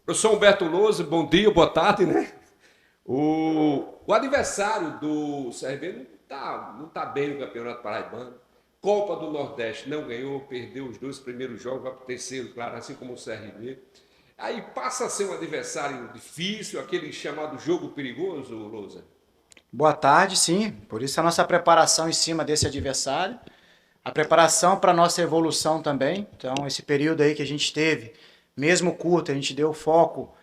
Professor Humberto Lousa, bom dia, boa tarde, né? O adversário do CRB não tá bem no Campeonato Paraibano. Copa do Nordeste não ganhou, perdeu os dois primeiros jogos, vai para o terceiro, claro, assim como o CRB. Aí passa a ser um adversário difícil, aquele chamado jogo perigoso, Lousa. Boa tarde, sim. Por isso a nossa preparação em cima desse adversário, a preparação para a nossa evolução também. Então, esse período aí que a gente teve, mesmo curto, a gente deu foco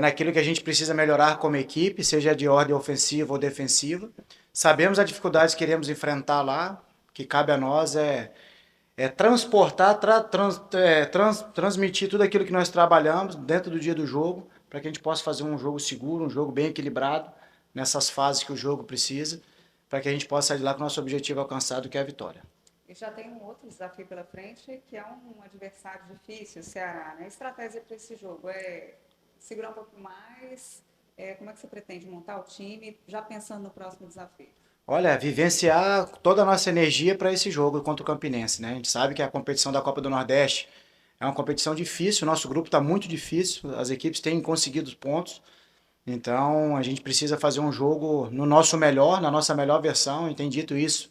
naquilo que a gente precisa melhorar como equipe, seja de ordem ofensiva ou defensiva. Sabemos as dificuldades que iremos enfrentar lá, que cabe a nós é transportar, transmitir tudo aquilo que nós trabalhamos dentro do dia do jogo, para que a gente possa fazer um jogo seguro, um jogo bem equilibrado, nessas fases que o jogo precisa, para que a gente possa sair de lá com o nosso objetivo alcançado, que é a vitória. E já tem um outro desafio pela frente, que é um adversário difícil, o Ceará. Né? A estratégia para esse jogo é segurar um pouco mais? Como é que você pretende montar o time, já pensando no próximo desafio? Olha, vivenciar toda a nossa energia para esse jogo contra o Campinense, né? A gente sabe que a competição da Copa do Nordeste é uma competição difícil, o nosso grupo está muito difícil, as equipes têm conseguido pontos, então a gente precisa fazer um jogo no nosso melhor, na nossa melhor versão, e tem dito isso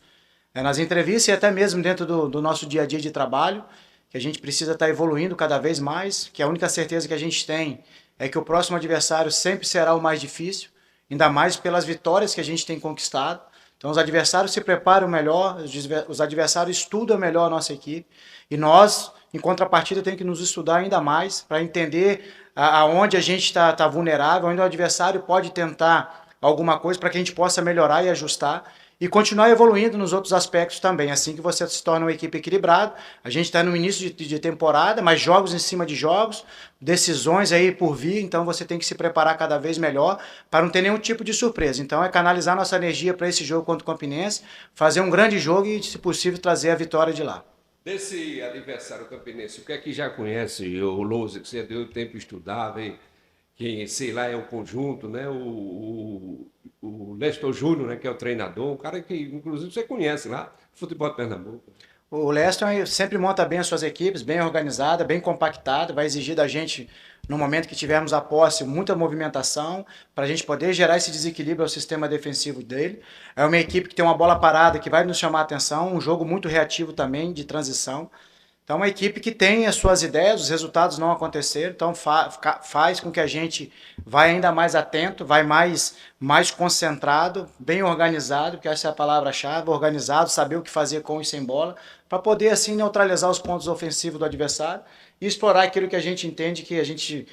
nas entrevistas e até mesmo dentro do nosso dia a dia de trabalho, que a gente precisa estar evoluindo cada vez mais, que a única certeza que a gente tem é que o próximo adversário sempre será o mais difícil, ainda mais pelas vitórias que a gente tem conquistado. Então os adversários se preparam melhor, os adversários estudam melhor a nossa equipe e nós, em contrapartida, temos que nos estudar ainda mais para entender aonde a gente está vulnerável, onde o adversário pode tentar alguma coisa para que a gente possa melhorar e ajustar e continuar evoluindo nos outros aspectos também. Assim que você se torna uma equipe equilibrada, a gente está no início de temporada, mas jogos em cima de jogos, decisões aí por vir, então você tem que se preparar cada vez melhor para não ter nenhum tipo de surpresa. Então é canalizar nossa energia para esse jogo contra o Campinense, fazer um grande jogo e, se possível, trazer a vitória de lá. Desse adversário campinense, o que é que já conhece o Lousa, que você deu tempo de estudar, vê quem, sei lá, é o conjunto, né? O Leston Júnior, né, que é o treinador, um cara que, inclusive, você conhece lá, futebol de Pernambuco. O Leston sempre monta bem as suas equipes, bem organizada, bem compactada, vai exigir da gente, no momento que tivermos a posse, muita movimentação, para a gente poder gerar esse desequilíbrio ao sistema defensivo dele. É uma equipe que tem uma bola parada que vai nos chamar a atenção, um jogo muito reativo também, de transição. Então, é uma equipe que tem as suas ideias, os resultados não aconteceram, então faz com que a gente vá ainda mais atento, vai mais concentrado, bem organizado, porque essa é a palavra-chave, organizado, saber o que fazer com e sem bola, para poder assim neutralizar os pontos ofensivos do adversário e explorar aquilo que a gente entende que a gente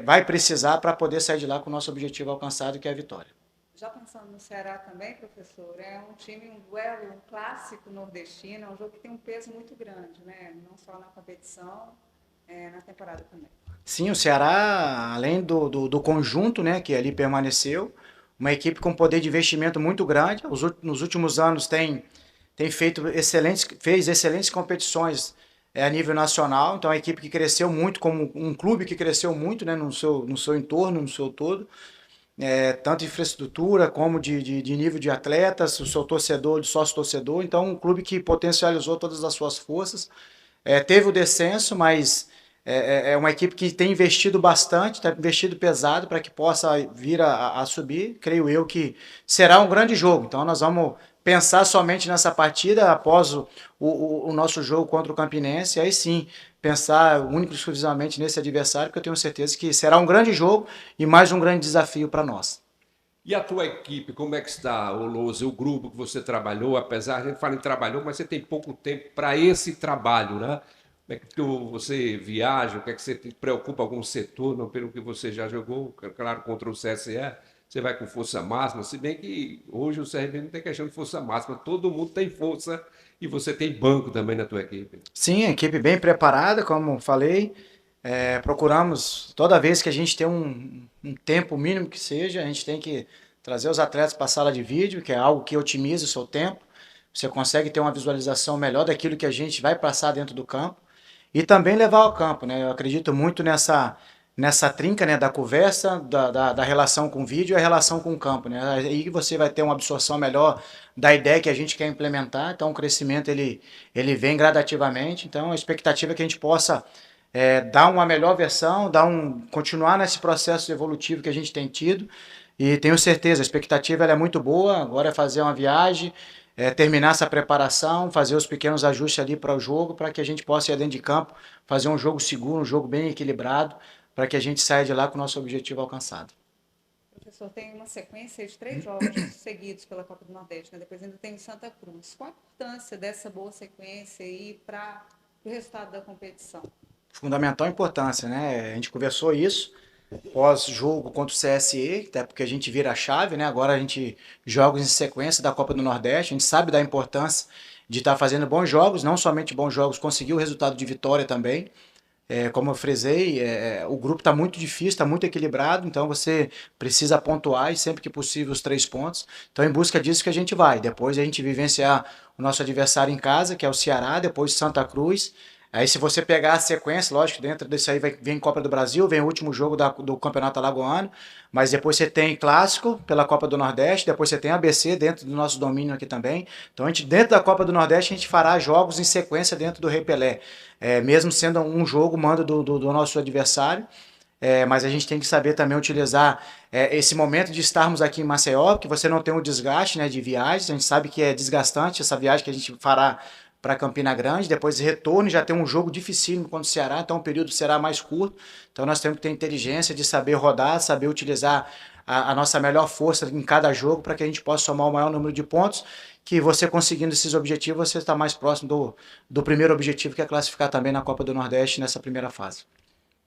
vai precisar para poder sair de lá com o nosso objetivo alcançado, que é a vitória. Já pensando no Ceará também, professor, é um time, um duelo, um clássico nordestino, é um jogo que tem um peso muito grande, né? Não só na competição, na temporada também. Sim, o Ceará, além do conjunto, né, que ali permaneceu, uma equipe com poder de investimento muito grande. Nos últimos anos tem fez excelentes competições a nível nacional. Então, é uma equipe que cresceu muito, como um clube que cresceu muito, né, no seu entorno, no seu todo. Tanto de infraestrutura como de nível de atletas, o seu torcedor, de sócio-torcedor. Então, um clube que potencializou todas as suas forças. Teve o descenso, mas é uma equipe que tem investido bastante, tem investido pesado para que possa vir a subir. Creio eu que será um grande jogo. Então nós vamos pensar somente nessa partida após o nosso jogo contra o Campinense. Aí sim, pensar único e exclusivamente nesse adversário, porque eu tenho certeza que será um grande jogo e mais um grande desafio para nós. E a tua equipe, como é que está, o Lousa, o grupo que você trabalhou, apesar, a gente fala em trabalhou, mas você tem pouco tempo para esse trabalho, né? Como é que você viaja, o que é que você te preocupa algum setor, não, pelo que você já jogou, claro, contra o CSE, você vai com força máxima, se bem que hoje o CRB não tem questão de força máxima, todo mundo tem força e você tem banco também na tua equipe. Sim, a equipe bem preparada, como falei. Procuramos, toda vez que a gente tem um tempo mínimo que seja, a gente tem que trazer os atletas para a sala de vídeo, que é algo que otimiza o seu tempo. Você consegue ter uma visualização melhor daquilo que a gente vai passar dentro do campo. E também levar ao campo, né? Eu acredito muito nessa trinca, né, da conversa, da relação com o vídeo e a relação com o campo, né? Aí você vai ter uma absorção melhor da ideia que a gente quer implementar. Então o crescimento ele vem gradativamente. Então a expectativa é que a gente possa dar uma melhor versão, continuar nesse processo evolutivo que a gente tem tido. E tenho certeza, a expectativa ela é muito boa. Agora é fazer uma viagem, terminar essa preparação, fazer os pequenos ajustes ali para o jogo, para que a gente possa ir dentro de campo, fazer um jogo seguro, um jogo bem equilibrado, para que a gente saia de lá com o nosso objetivo alcançado. Professor, tem uma sequência de 3 jogos seguidos pela Copa do Nordeste, né? Depois ainda tem o Santa Cruz. Qual a importância dessa boa sequência aí para o resultado da competição? Fundamental importância, né? A gente conversou isso pós-jogo contra o CSE, até porque a gente vira a chave, né? Agora a gente jogos em sequência da Copa do Nordeste, a gente sabe da importância de estar fazendo bons jogos, não somente bons jogos, conseguir o resultado de vitória também. Como eu frisei, o grupo está muito difícil, está muito equilibrado, então você precisa pontuar e sempre que possível os 3 pontos. Então, em busca disso que a gente vai. Depois a gente vivenciar o nosso adversário em casa, que é o Ceará, depois Santa Cruz. Aí, se você pegar a sequência, lógico, dentro disso aí vem Copa do Brasil, vem o último jogo do Campeonato Alagoano, mas depois você tem Clássico pela Copa do Nordeste, depois você tem ABC dentro do nosso domínio aqui também. Então, dentro da Copa do Nordeste, a gente fará jogos em sequência dentro do Rei Pelé, mesmo sendo um jogo mando do nosso adversário. Mas a gente tem que saber também utilizar esse momento de estarmos aqui em Maceió, porque você não tem um desgaste, né, de viagens. A gente sabe que é desgastante essa viagem que a gente fará para Campina Grande, depois retorno, já tem um jogo dificílimo contra o Ceará, então o período será mais curto. Então nós temos que ter inteligência de saber rodar, saber utilizar a nossa melhor força em cada jogo para que a gente possa somar o maior número de pontos, que você conseguindo esses objetivos, você está mais próximo do primeiro objetivo, que é classificar também na Copa do Nordeste nessa primeira fase.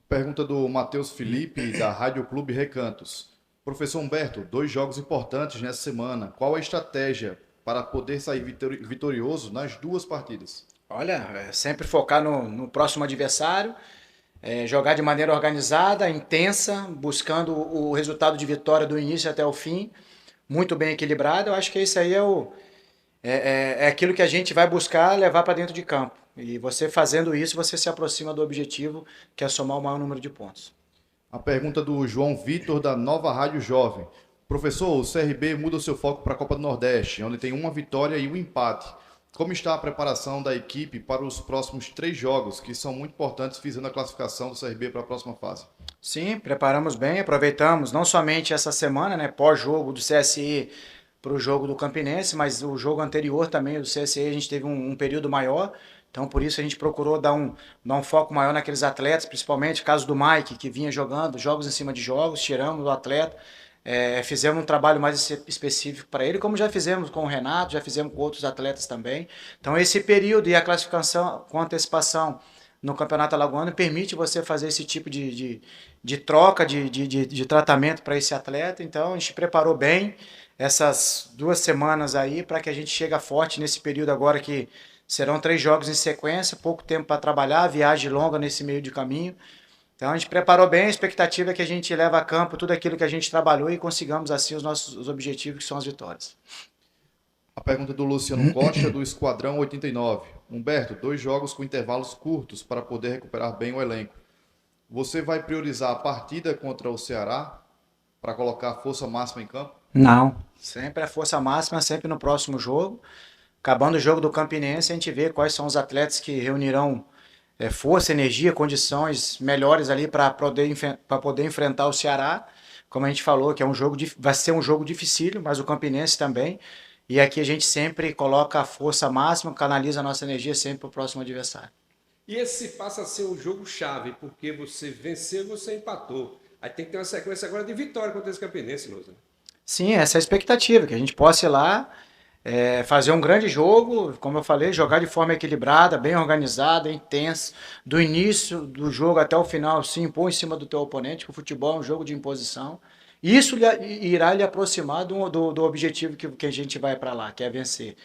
Pergunta do Matheus Felipe, da Rádio Clube Recantos. Professor Humberto, 2 jogos importantes nessa semana. Qual a estratégia para poder sair vitorioso nas 2 partidas? Olha, sempre focar no próximo adversário, jogar de maneira organizada, intensa, buscando o resultado de vitória do início até o fim, muito bem equilibrado. Eu acho que isso aí é aquilo que a gente vai buscar levar para dentro de campo. E você fazendo isso, você se aproxima do objetivo, que é somar o maior número de pontos. A pergunta do João Vitor, da Nova Rádio Jovem. Professor, o CRB muda o seu foco para a Copa do Nordeste, onde tem uma vitória e um empate. Como está a preparação da equipe para os próximos 3 jogos, que são muito importantes, visando a classificação do CRB para a próxima fase? Sim, preparamos bem, aproveitamos não somente essa semana, né, pós-jogo do CSE para o jogo do Campinense, mas o jogo anterior também do CSE a gente teve um período maior. Então, por isso a gente procurou dar um foco maior naqueles atletas, principalmente caso do Mike, que vinha jogando jogos em cima de jogos, tiramos o atleta, fizemos um trabalho mais específico para ele, como já fizemos com o Renato, já fizemos com outros atletas também. Então, esse período e a classificação com antecipação no Campeonato Alagoano permite você fazer esse tipo de troca, de tratamento para esse atleta. Então, a gente preparou bem essas 2 semanas aí para que a gente chegue forte nesse período agora que serão 3 jogos em sequência, pouco tempo para trabalhar, viagem longa nesse meio de caminho. Então a gente preparou bem, a expectativa é que a gente leve a campo tudo aquilo que a gente trabalhou e consigamos assim os nossos objetivos, que são as vitórias. A pergunta do Luciano Costa, do Esquadrão 89. Humberto, 2 jogos com intervalos curtos para poder recuperar bem o elenco. Você vai priorizar a partida contra o Ceará para colocar a força máxima em campo? Não, sempre a força máxima, sempre no próximo jogo. Acabando o jogo do Campinense, a gente vê quais são os atletas que reunirão força, energia, condições melhores ali para poder enfrentar o Ceará. Como a gente falou, que vai ser um jogo dificílimo, mas o Campinense também. E aqui a gente sempre coloca a força máxima, canaliza a nossa energia sempre para o próximo adversário. E esse passa a ser um jogo-chave, porque você venceu e você empatou. Aí tem que ter uma sequência agora de vitória contra esse Campinense, Lousa. Sim, essa é a expectativa, que a gente possa ir lá, fazer um grande jogo, como eu falei, jogar de forma equilibrada, bem organizada, intensa, do início do jogo até o final, se impor em cima do teu oponente, que o futebol é um jogo de imposição. Isso irá lhe aproximar do objetivo que a gente vai para lá, que é vencer.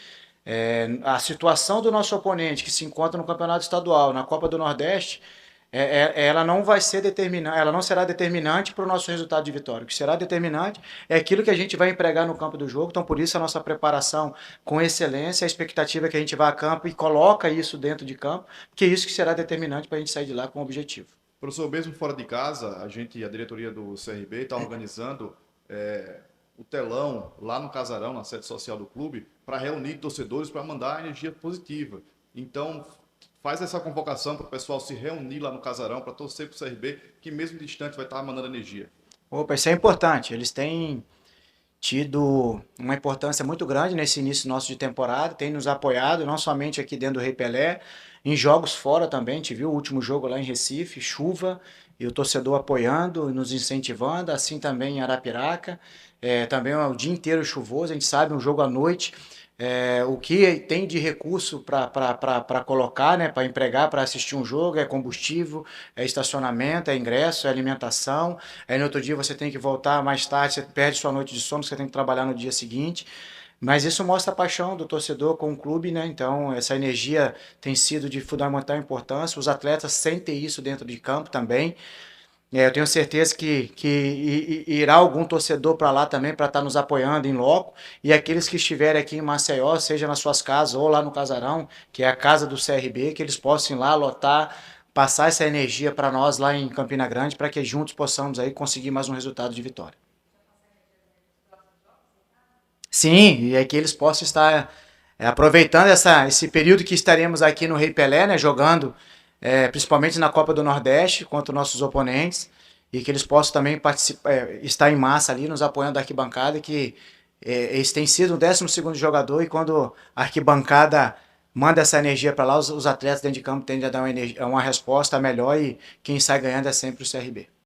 A situação do nosso oponente, que se encontra no Campeonato Estadual, na Copa do Nordeste, ela não vai ser determinante, ela não será determinante para o nosso resultado de vitória. O que será determinante é aquilo que a gente vai empregar no campo do jogo. Então, por isso, a nossa preparação com excelência, a expectativa é que a gente vá a campo e coloca isso dentro de campo, porque é isso que será determinante para a gente sair de lá com o objetivo. Professor, mesmo fora de casa, a diretoria do CRB está organizando o telão lá no Casarão, na sede social do clube, para reunir torcedores, para mandar energia positiva. Então, faz essa convocação para o pessoal se reunir lá no Casarão para torcer para o CRB, que mesmo distante vai estar mandando energia. Opa, isso é importante. Eles têm tido uma importância muito grande nesse início nosso de temporada, têm nos apoiado, não somente aqui dentro do Rei Pelé, em jogos fora também. A gente viu o último jogo lá em Recife, chuva, e o torcedor apoiando, nos incentivando, assim também em Arapiraca. Também é o dia inteiro chuvoso, a gente sabe, um jogo à noite. O que tem de recurso para colocar, né, para empregar, para assistir um jogo, é combustível, é estacionamento, é ingresso, é alimentação. Aí no outro dia você tem que voltar mais tarde, você perde sua noite de sono, você tem que trabalhar no dia seguinte. Mas isso mostra a paixão do torcedor com o clube, né? Então essa energia tem sido de fundamental importância. Os atletas sentem isso dentro de campo também. Eu tenho certeza que irá algum torcedor para lá também para estar nos apoiando em loco. E aqueles que estiverem aqui em Maceió, seja nas suas casas ou lá no Casarão, que é a casa do CRB, que eles possam ir lá lotar, passar essa energia para nós lá em Campina Grande, para que juntos possamos aí conseguir mais um resultado de vitória. Sim, e é que eles possam estar aproveitando esse período que estaremos aqui no Rei Pelé, né, jogando principalmente na Copa do Nordeste contra nossos oponentes, e que eles possam também estar em massa ali nos apoiando da arquibancada, que eles têm sido o 12º jogador, e quando a arquibancada manda essa energia para lá, os atletas dentro de campo tendem a dar uma resposta melhor, e quem sai ganhando é sempre o CRB.